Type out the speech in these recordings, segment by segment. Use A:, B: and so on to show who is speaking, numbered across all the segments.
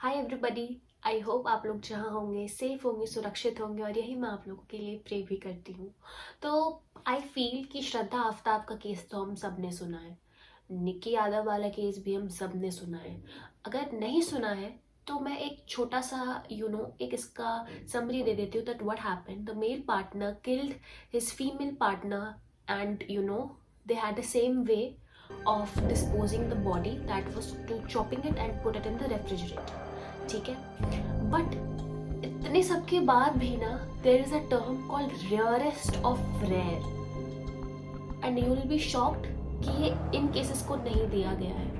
A: Hi everybody. I hope आप लोग जहाँ होंगे सेफ होंगे, सुरक्षित होंगे और यही मैं आप लोगों के लिए प्रे भी करती हूँ। तो आई फील कि श्रद्धा आफ्ताब का केस तो हम सब ने सुना है, निक्की यादव वाला केस भी हम सब ने सुना है। अगर नहीं सुना है तो मैं एक छोटा सा एक इसका समरी दे देती हूँ that what happened. The male partner killed his female partner and they had the same way of disposing the body, that was to chopping it and put it in the refrigerator. ठीक है, but इतने सब के बाद भी ना there is a term called rarest of rare and you will be shocked कि ये इन केसेस को नहीं दिया गया है।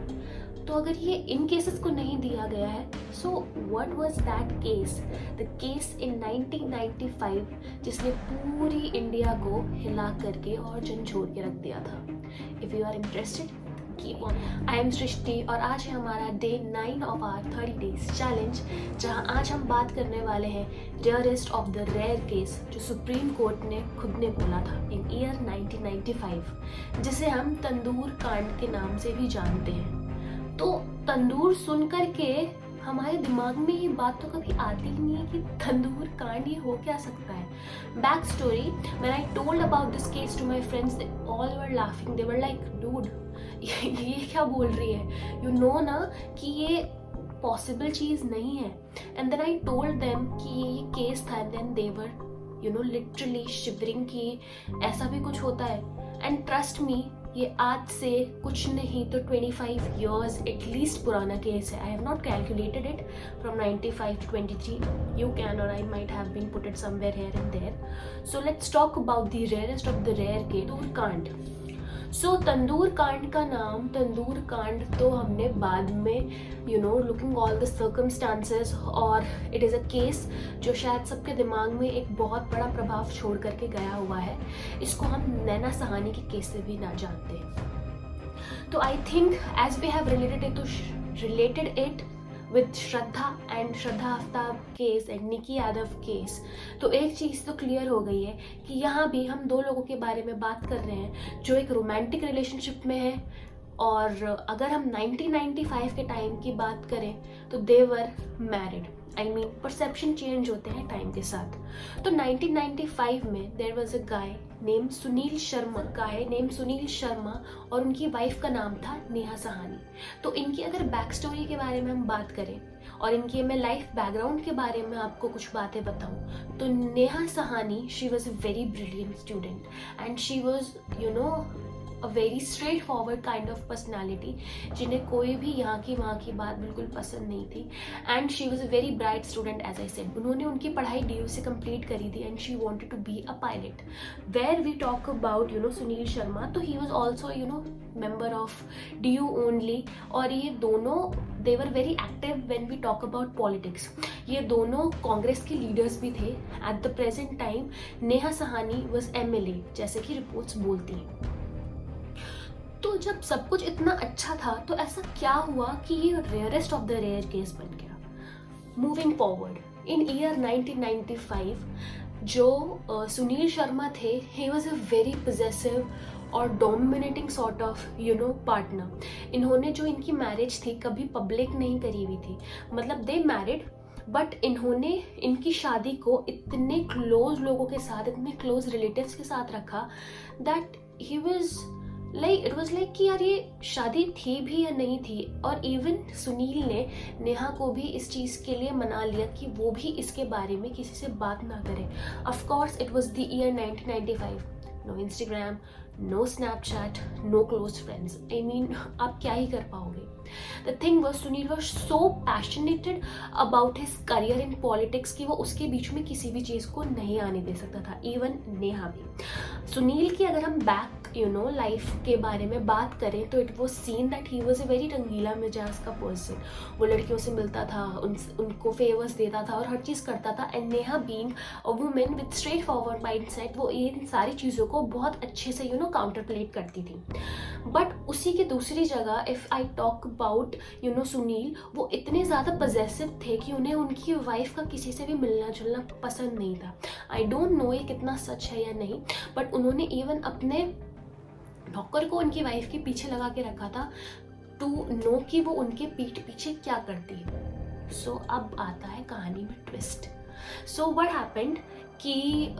A: तो अगर ये इन केसेस को नहीं दिया गया है so what was that case, the case in 1995 जिसने पूरी इंडिया को हिला करके और झंझोर के रख दिया था। If you are interested keep on. I am Srishti और आज है हमारा day 9 of our 30 days challenge, जहां आज हम बात करने वाले हैं rarest of the rare case जो सुप्रीम कोर्ट ने खुद ने बोला था इन ईयर 1995, जिसे हम तंदूर कांड के नाम से भी जानते हैं। तो तंदूर सुन करके हमारे दिमाग में ये बात तो कभी आती ही नहीं है कि तंदूर कांड ये हो क्या सकता है। Back story, when I told about this case to my friends they all were laughing, they were like dude ये क्या बोल रही है, यू नो ना कि ये पॉसिबल चीज नहीं है। And then I told them कि ये केस था and then they were literally shivering कि ऐसा भी कुछ होता है। एंड ट्रस्ट मी, ये आज से कुछ नहीं तो 25 years एटलीस्ट पुराना केस है। I have not calculated it from 95 to 23, you can और I might have been put it somewhere here and there. So let's talk about the rarest of the rare case, tandoor कांड। So तंदूर कांड का नाम तंदूर कांड तो हमने बाद में लुकिंग ऑल द सर्कमस्टांसेस, और इट इज़ अ केस जो शायद सबके दिमाग में एक बहुत बड़ा प्रभाव छोड़ करके गया हुआ है। इसको हम नैना सहानी के केस से भी ना जानते हैं। तो I think as we have related it with Shraddha and Shraddha Aftab case and Nikki Yadav case, तो एक चीज़ तो क्लियर हो गई है कि यहाँ भी हम दो लोगों के बारे में बात कर रहे हैं जो एक रोमांटिक रिलेशनशिप में है। और अगर हम 1995 के टाइम की बात करें तो they were married. I mean perception change होते हैं टाइम के साथ। तो 1995 में there was a guy name Sunil Sharma और उनकी वाइफ का नाम था नेहा सहानी। तो इनकी अगर बैक स्टोरी के बारे में हम बात करें और इनके मैं लाइफ बैकग्राउंड के बारे में आपको कुछ बातें बताऊं तो Neha Sahani she was a very brilliant student and she was a very straight forward kind of personality, जिन्हें कोई भी यहाँ की वहाँ की बात बिल्कुल पसंद नहीं थी। And she was a very bright student as I said. उन्होंने उनकी पढ़ाई DU से कंप्लीट करी थी and she wanted to be a pilot. Where we talk about Sunil Sharma, तो he was also member of DU only. और ये दोनों they were very active when we talk about politics. ये दोनों कांग्रेस के लीडर्स भी थे at the present time. Neha Sahani was MLA जैसे कि रिपोर्ट्स बोलती हैं। तो जब सब कुछ इतना अच्छा था तो ऐसा क्या हुआ कि ये rarest of the rare case बन गया। मूविंग फॉरवर्ड इन ईयर 1995 जो सुनील शर्मा थे, ही वॉज अ वेरी पोजेसिव और डोमिनेटिंग सॉर्ट ऑफ पार्टनर। इन्होंने जो इनकी मैरिज थी कभी पब्लिक नहीं करी हुई थी, मतलब दे मैरिड बट इन्होंने इनकी शादी को इतने क्लोज लोगों के साथ, इतने क्लोज रिलेटिव्स के साथ रखा that he was it was like कि यार ये शादी थी भी या नहीं थी। और इवन सुनील ने नेहा को भी इस चीज़ के लिए मना लिया कि वो भी इसके बारे में किसी से बात ना करे। Of course it was the year 1995, no Instagram, no Snapchat, no close friends. I mean आप क्या ही कर पाओगे। The thing was Sunil was so passionated about his career in politics कि वो उसके बीच में किसी भी चीज़ को नहीं आने दे सकता था, इवन नेहा भी। सुनील की अगर हम बैक लाइफ के बारे में बात करें तो it was seen that he was a very रंगीला मिजाज का पर्सन। वो लड़कियों से मिलता था, उनको फेवर्स देता था और हर चीज़ करता था। And Neha being a women with straight forward mindset, वो इन सारी चीज़ों को बहुत अच्छे से काउंटर प्लेट करती थी। बट उसी की दूसरी जगह if I talk about Sunil, वो इतने ज़्यादा पजेसिव थे कि उन्हें उनकी वाइफ का किसी से भी मिलना जुलना पसंद नहीं था। आई डोंट नो ये कितना सच है या नहीं, बट उन्होंने इवन अपने नौकर को उनकी वाइफ के पीछे लगा के रखा था टू नो कि वो उनके पीठ पीछे क्या करती है। सो अब आता है कहानी में ट्विस्ट। सो व्हाट हैपेंड कि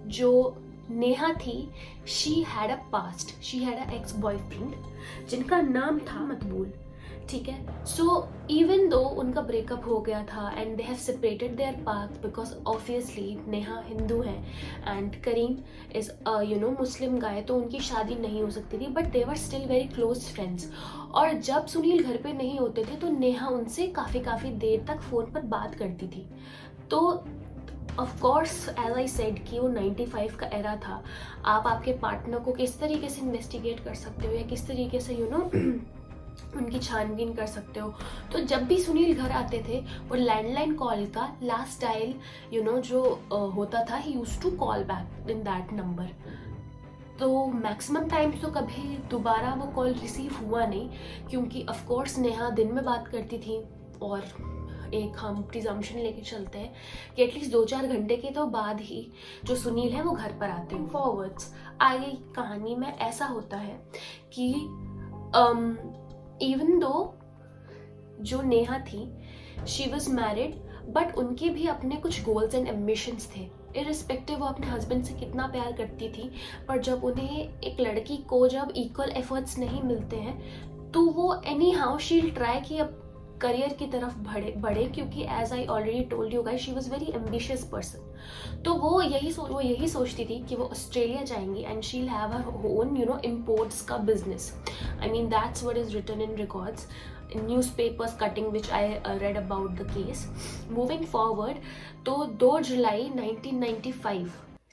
A: जो नेहा थी, she had a past, she had a ex boyfriend जिनका नाम था मकबूल, ठीक है। सो इवन दो उनका ब्रेकअप हो गया था and they have separated there path because obviously Neha Hindu है एंड करीम इज मुस्लिम गाय, तो उनकी शादी नहीं हो सकती थी, but they were still very close friends. और जब सुनील घर पे नहीं होते थे तो नेहा उनसे काफ़ी देर तक फ़ोन पर बात करती थी। तो of course as I said कि वो 95 का एरा था, आप आपके पार्टनर को किस तरीके से इन्वेस्टिगेट कर सकते हो या किस तरीके से उनकी छानबीन कर सकते हो। तो जब भी सुनील घर आते थे वो लैंडलाइन कॉल का लास्ट डायल जो होता था, he used to call back in that number. तो मैक्सिमम टाइम्स तो कभी दोबारा वो कॉल रिसीव हुआ नहीं, क्योंकि ऑफ कोर्स नेहा दिन में बात करती थी और एक हम प्रिजम्पशन लेके चलते हैं कि एटलीस्ट 2-4 घंटे के तो बाद ही जो सुनील है वो घर पर आते हैं। फॉरवर्ड्स आगे कहानी में ऐसा होता है कि इवन दो जो नेहा थी शी वॉज मैरिड, बट उनके भी अपने कुछ गोल्स एंड एम्बिशंस थे, इरिस्पेक्टिव वो अपने हस्बैंड से कितना प्यार करती थी। पर जब उन्हें एक लड़की को जब इक्वल एफर्ट्स नहीं मिलते हैं तो वो एनी हाउ शील ट्राई कि अब करियर की तरफ बढ़े, क्योंकि as I already told you guys she was very ambitious person. तो वो यही सोचती थी कि वो ऑस्ट्रेलिया जाएंगी and she'll have her own imports का business. I mean that's what is written in records in newspapers cutting which I read about the case. Moving forward, तो 2 जुलाई 1995,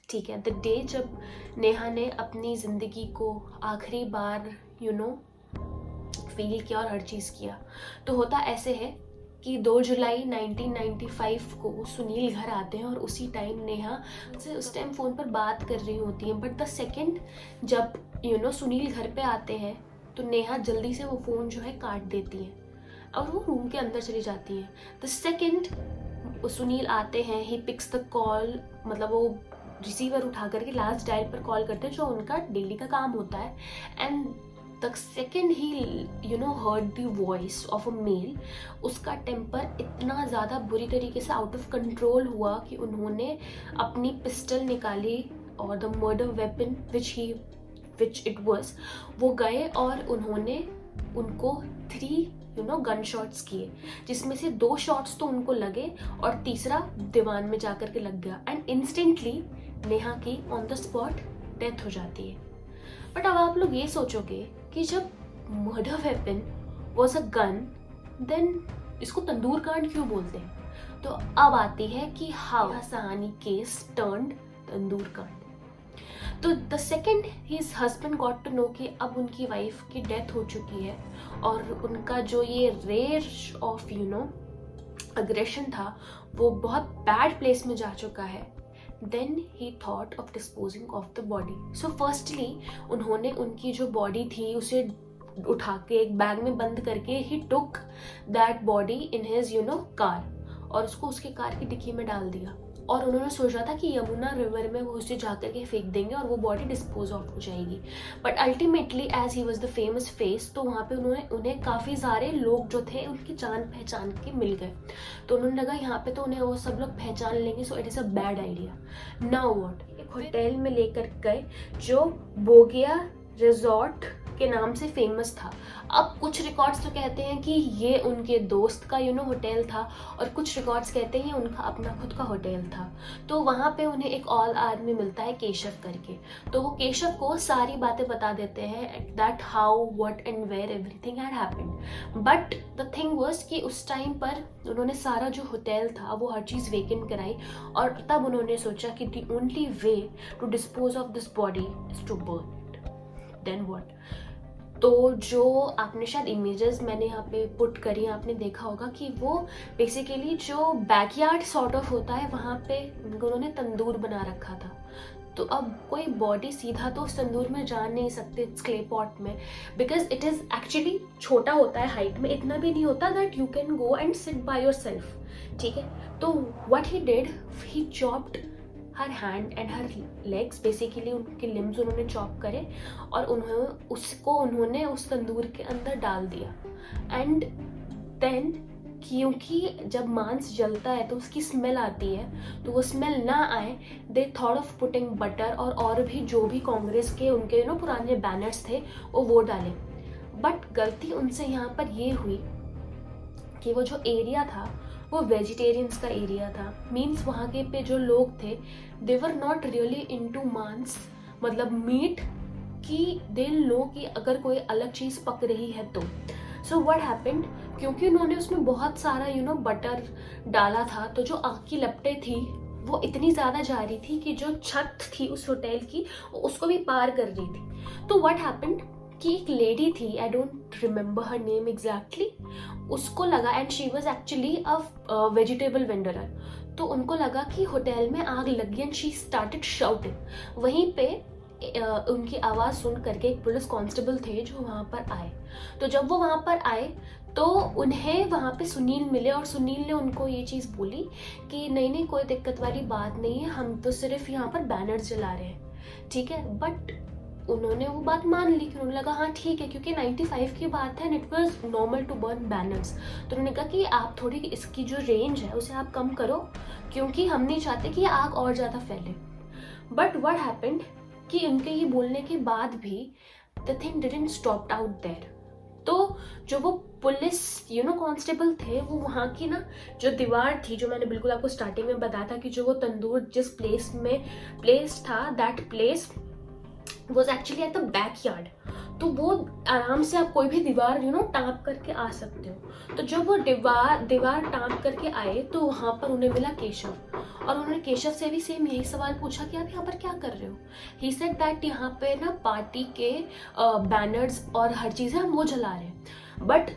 A: ठीक है, द डे जब नेहा ने अपनी ज़िंदगी को आखिरी बार फील किया और हर चीज़ किया। तो होता ऐसे है कि 2 जुलाई 1995 को सुनील घर आते हैं और उसी टाइम नेहा से उस टाइम फ़ोन पर बात कर रही होती हैं। बट द सेकेंड जब सुनील घर पे आते हैं तो नेहा जल्दी से वो फ़ोन जो है काट देती है और वो रूम के अंदर चली जाती है। द सेकेंड सुनील आते हैं, ही पिक्स द कॉल, मतलब वो रिसीवर उठा करके लास्ट डायल पर कॉल करते हैं जो उनका डेली का काम होता है। And the second he heard the voice of a male, उसका टेम्पर इतना ज़्यादा बुरी तरीके से आउट ऑफ कंट्रोल हुआ कि उन्होंने अपनी पिस्टल निकाली और the murder weapon which it was, वो गए और उन्होंने उनको 3 गन शॉट्स किए, जिसमें से 2 शॉट्स तो उनको लगे और तीसरा दीवान में जाकर के लग गया एंड इंस्टेंटली नेहा की ऑन द स्पॉट डेथ हो जाती है। बट अब आप लोग ये सोचोगे कि जब murder weapon was a gun then इसको तंदूर कांड क्यों बोलते हैं? तो अब आती है कि how Sahni case turned tandoor कांड। तो the second his husband got to know कि अब उनकी वाइफ की डेथ हो चुकी है और उनका जो ये रेंज ऑफ अग्रेशन था वो बहुत बैड प्लेस में जा चुका है, then he thought of disposing of the body. So firstly उन्होंने उनकी जो बॉडी थी उसे उठा के एक बैग में बंद करके ही took that body in his car और उसको उसके कार की डिक्की में डाल दिया और उन्होंने सोचा था कि यमुना रिवर में वो उसे जाकर के फेंक देंगे और वो बॉडी डिस्पोज ऑफ हो जाएगी। But ultimately as he was the famous face, तो वहाँ पे उन्हें काफ़ी सारे लोग जो थे उनकी जान पहचान के मिल गए। तो उन्होंने लगा यहाँ पे तो उन्हें वो सब लोग पहचान लेंगे, so it is a bad idea. Now what, एक होटल में लेकर गए जो बोगिया रिजॉर्ट के नाम से फेमस था। अब कुछ रिकॉर्ड्स तो कहते हैं कि ये उनके दोस्त का होटल था और कुछ रिकॉर्ड्स कहते हैं उनका अपना खुद का होटल था। तो वहाँ पे उन्हें एक और आदमी मिलता है केशव करके, तो वो केशव को सारी बातें बता देते हैं that how what and where everything had happened. But the thing was कि उस टाइम पर उन्होंने सारा जो होटल था वो हर चीज़ वेकेंट कराई और तब उन्होंने सोचा कि the only way to dispose of this body is to burn it. Then what, तो जो आपने शायद इमेजेस मैंने यहाँ पे पुट करी, आपने देखा होगा कि वो बेसिकली जो बैकयार्ड सॉर्ट ऑफ होता है वहाँ पे उन्होंने तंदूर बना रखा था। तो अब कोई बॉडी सीधा तो उस तंदूर में जा नहीं सकते इट्स क्ले पॉट में, बिकॉज इट इज़ एक्चुअली छोटा होता है हाइट में, इतना भी नहीं होता that you can go and sit by your self, ठीक है। तो what he did, he chopped her hand and her legs, basically उनके लिम्स उन्होंने चॉप करे और उन्होंने उस तंदूर के अंदर डाल दिया एंड देन क्योंकि जब मांस जलता है तो उसकी स्मेल आती है, तो वो स्मेल ना आए, they thought of putting butter और भी जो भी कांग्रेस के उनके पुराने बैनर्स थे वो डाले। बट गलती उनसे यहाँ पर ये हुई कि वो जो एरिया था वो वेजिटेरियंस का एरिया था। मीन्स वहाँ के पे जो लोग थे दे वर नॉट रियली इनटू मांस, मतलब मीट, कि दे लो कि अगर कोई अलग चीज़ पक रही है तो। सो व्हाट हैपेंड, क्योंकि उन्होंने उसमें बहुत सारा बटर डाला था, तो जो आग की लपटें थी वो इतनी ज़्यादा जा रही थी कि जो छत थी उस होटल की उसको भी पार कर रही थी। तो व्हाट हैपेंड कि एक लेडी थी, I don't remember her name exactly, उसको लगा, and she was actually a vegetable vendor, तो उनको लगा कि होटल में आग लगी एंड शी स्टार्टेड शाउटिंग। वहीं पे उनकी आवाज़ सुन करके एक पुलिस कांस्टेबल थे जो वहाँ पर आए। तो जब वो वहाँ पर आए तो उन्हें वहाँ पे सुनील मिले और सुनील ने उनको ये चीज़ बोली कि नहीं नहीं कोई दिक्कत वाली बात नहीं है, हम तो सिर्फ यहाँ पर बैनर्स जला रहे हैं, ठीक है। बट उन्होंने वो बात मान ली कि उन्होंने लगा हाँ ठीक है, क्योंकि 95 की बात है and it was normal to burn banners. तो उन्होंने कहा कि आप थोड़ी इसकी जो रेंज है उसे आप कम करो, क्योंकि हम नहीं चाहते कि आग और ज़्यादा फैले। बट व्हाट हैपेंड कि उनके ये बोलने के बाद भी the thing didn't stop out there. तो जो वो पुलिस कांस्टेबल थे, वो वहाँ की ना जो दीवार थी, जो मैंने बिल्कुल आपको स्टार्टिंग में बताया था कि जो वो तंदूर जिस प्लेस में प्लेस था, that place was actually at the back yard. तो वो आराम से आप कोई भी दीवार टाँप करके आ सकते हो। तो जब वो दीवार टाँप करके आए तो वहाँ पर उन्हें मिला केशव, और उन्होंने केशव से भी सेम यही सवाल पूछा कि आप यहाँ पर क्या कर रहे हो। ही सेड दैट यहाँ पे ना पार्टी के बैनर्स और हर चीज़ें हम वो जला रहे हैं। बट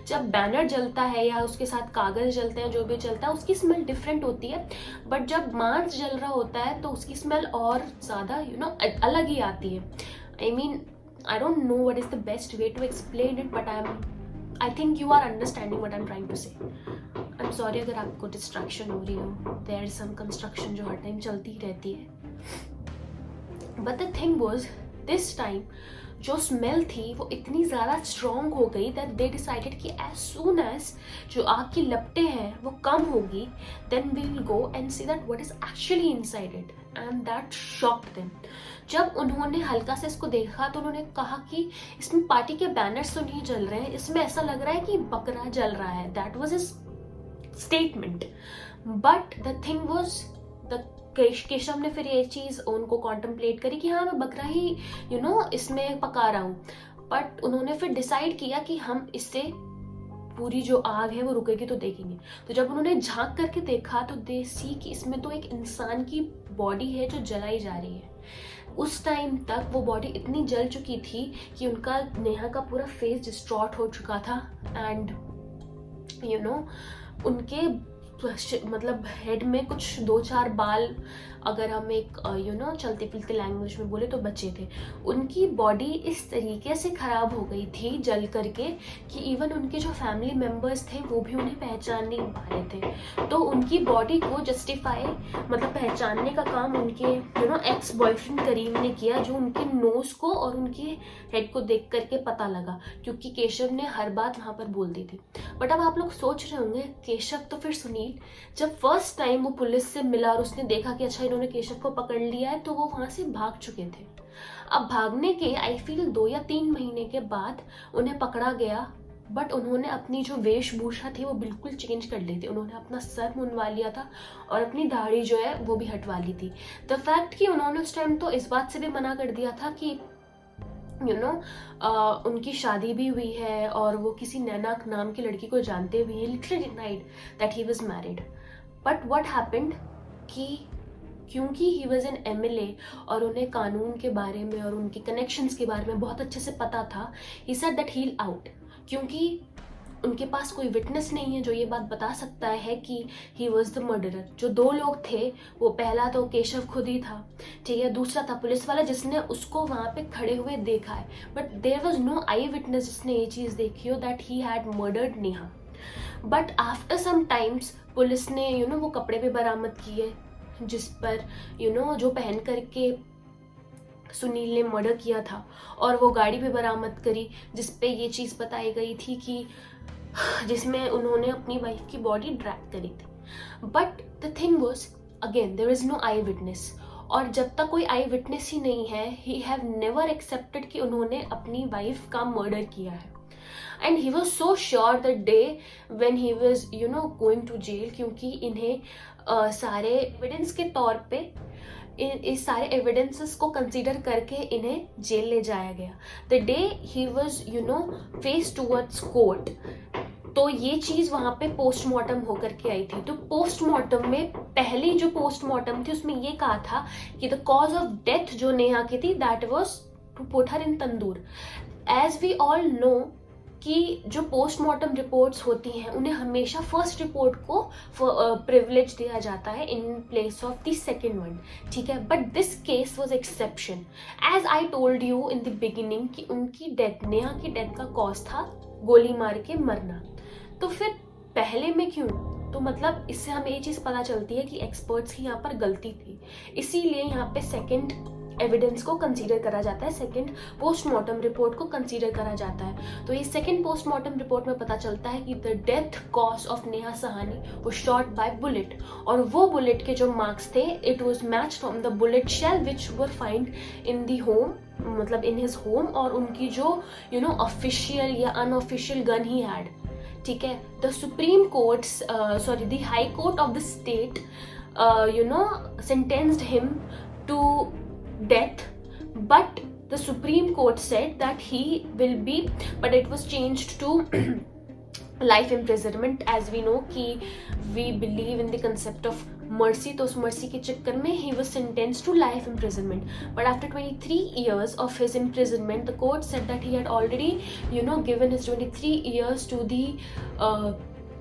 A: जब बैनर जलता है या उसके साथ कागज जलते हैं, जो भी जलता है उसकी स्मेल डिफरेंट होती है। बट जब मांस जल रहा होता है तो उसकी स्मेल और ज़्यादा अलग ही आती है। I mean I don't know what is the best way to explain it, but I think you are understanding what I am trying to say. I am sorry अगर आपको डिस्ट्रैक्शन हो रही हो, देयर इज सम कंस्ट्रक्शन जो हर time चलती ही रहती है। But the thing was this time जो स्मेल थी वो इतनी ज़्यादा स्ट्रॉन्ग हो गई दैट दे डिसाइडेड कि एज सून एज जो आग की लपटें हैं वो कम होगी, then we will go and see that what is actually inside it, and that shocked them. जब उन्होंने हल्का से इसको देखा तो उन्होंने कहा कि इसमें पार्टी के बैनर्स तो नहीं जल रहे हैं, इसमें ऐसा लग रहा है कि बकरा जल रहा है। That was his statement. But the thing was the Keshav ने फिर ये चीज़ उनको कॉन्टम्पलेट करी कि हाँ मैं बकरा ही इसमें पका रहा हूँ। बट उन्होंने फिर डिसाइड किया कि हम इससे पूरी जो आग है वो रुकेगी तो देखेंगे। तो जब उन्होंने झांक करके देखा तो दे सी कि इसमें तो एक इंसान की बॉडी है जो जलाई जा रही है। उस टाइम तक वो बॉडी इतनी जल चुकी थी कि उनका नेहा का पूरा फेस डिस्ट्रॉट हो चुका था, एंड उनके मतलब हेड में कुछ 2-4 बाल, अगर हम एक चलते फिरते लैंग्वेज में बोले तो बचे थे। उनकी बॉडी इस तरीके से ख़राब हो गई थी जल करके कि इवन उनके जो फैमिली मेम्बर्स थे वो भी उन्हें पहचान नहीं पा रहे थे। तो उनकी बॉडी को जस्टिफाई मतलब पहचानने का काम उनके एक्स बॉयफ्रेंड करीम ने किया, जो उनके नोज को और उनके हेड को देख करके पता लगा, क्योंकि केशव ने हर बात वहाँ पर बोल दी थी। बट अब आप लोग सोच रहे होंगे केशव तो फिर सुनील, जब फर्स्ट टाइम वो पुलिस से मिला और उसने देखा कि अच्छा इन्होंने केशव को पकड़ लिया है, तो वो वहां से भाग चुके थे। अब भागने के आई फील 2 या 3 महीने के बाद उन्हें पकड़ा गया। बट उन्होंने अपनी जो वेशभूषा थी वो बिल्कुल चेंज कर ली थी। उन्होंने अपना सर मुंडवा लिया था और अपनी दाढ़ी जो है वो भी हटवा ली थी। द फैक्ट कि उन्होंने उस टाइम तो इस बात से भी मना कर दिया था कि उनकी शादी भी हुई है और वो किसी नैना नाम की लड़की को जानते हुए ही literally denied that he was married. But what happened कि क्योंकि ही वाज एन एमएलए और उन्हें कानून के बारे में और उनके कनेक्शंस के बारे में बहुत अच्छे से पता था, he said that he will out, क्योंकि उनके पास कोई विटनेस नहीं है जो ये बात बता सकता है कि ही वॉज द मर्डरर। जो 2 लोग थे वो पहला तो केशव खुद ही था, ठीक है, दूसरा था पुलिस वाला जिसने उसको वहाँ पे खड़े हुए देखा है, but there was no eye witness जिसने ये चीज़ देखी हो that he had murdered Neha. But after some times police ने वो कपड़े भी बरामद किए जिस पर जो पहन करके सुनील ने मर्डर किया था, और वो गाड़ी भी बरामद करी जिस पे ये चीज़ बताई गई थी कि जिसमें उन्होंने अपनी वाइफ की बॉडी ड्रैग करी थी। But the thing was, again there is no eye witness, और जब तक कोई आई विटनेस ही नहीं है, ही हैव नेवर एक्सेप्टेड कि उन्होंने अपनी वाइफ का मर्डर किया है। And he was so sure the day when he was going to jail, क्योंकि इन्हें सारे एविडेंस के तौर पे इस सारे एविडेंसेस को कंसीडर करके इन्हें जेल ले जाया गया। The day he was face towards court, तो ये चीज वहां पे पोस्टमार्टम होकर के आई थी। तो पोस्टमार्टम में पहली जो पोस्टमार्टम थी उसमें ये कहा था कि द कॉज ऑफ डेथ जो नेहा की थी that was to put her in tandoor. As we all know कि जो पोस्टमार्टम रिपोर्ट्स होती हैं उन्हें हमेशा फर्स्ट रिपोर्ट को प्रिविलेज दिया जाता है in place of the second one, ठीक है। But this case was exception. As I told you in the beginning कि उनकी डेथ, नेहा की डेथ का कॉज था गोली मार के मरना। तो फिर पहले में क्यों? तो मतलब इससे हमें ये चीज़ पता चलती है कि एक्सपर्ट्स की यहाँ पर गलती थी, इसीलिए यहाँ पे सेकेंड एविडेंस को कंसीडर करा जाता है, सेकंड पोस्टमार्टम रिपोर्ट को कंसीडर करा जाता है। तो ये सेकंड पोस्टमार्टम रिपोर्ट में पता चलता है कि the death cause of Neha Sahani वो शॉट बाय बुलेट, और वो बुलेट के जो मार्क्स थे it was matched from the bullet shell which were find in the home, मतलब इन हिज होम, और उनकी जो ऑफिशियल या अनऑफिशियल गन ही हैड, ठीक है। The supreme court the high court of the state sentenced him to death, but the Supreme Court said that he will be, but it was changed to life imprisonment, as we know कि we believe in the concept of mercy, तो उस mercy के चक्कर में he was sentenced to life imprisonment. But after 23 years of his imprisonment, the court said that he had already given his 23 years to the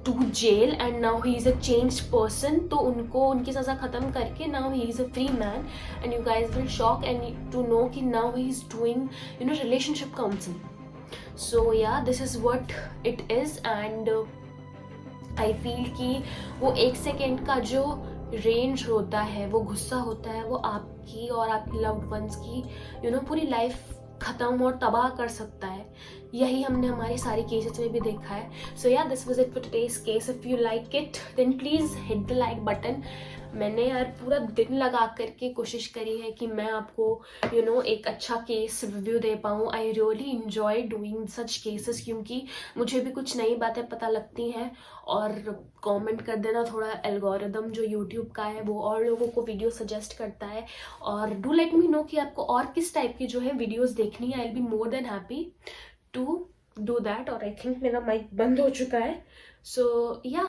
A: to jail and now he is a changed person. तो उनको उनकी सज़ा ख़त्म करके now he is a free man, and you guys will shock and to know कि now he is doing relationship counseling. So yeah, this is what it is, and I feel कि वो 1 second का जो range होता है, वो गुस्सा होता है, वो आपकी और आपकी लव्ड वंस की पूरी लाइफ खत्म और तबाह कर सकता है। यही हमने हमारी सारी केसेस में भी देखा है। सो या this was it for today's case. If you like it then please hit the like button. मैंने यार पूरा दिन लगा करके कोशिश करी है कि मैं आपको एक अच्छा केस रिव्यू दे पाऊँ। I really enjoy doing such cases, क्योंकि मुझे भी कुछ नई बातें पता लगती हैं। और कमेंट कर देना, थोड़ा एल्गोरिदम जो यूट्यूब का है वो और लोगों को वीडियो सजेस्ट करता है। और डू लेट मी नो कि आपको और किस टाइप की जो है वीडियोस देखनी है। I will be more than happy to do that. और आई थिंक मेरा माइक बंद हो चुका है। सो या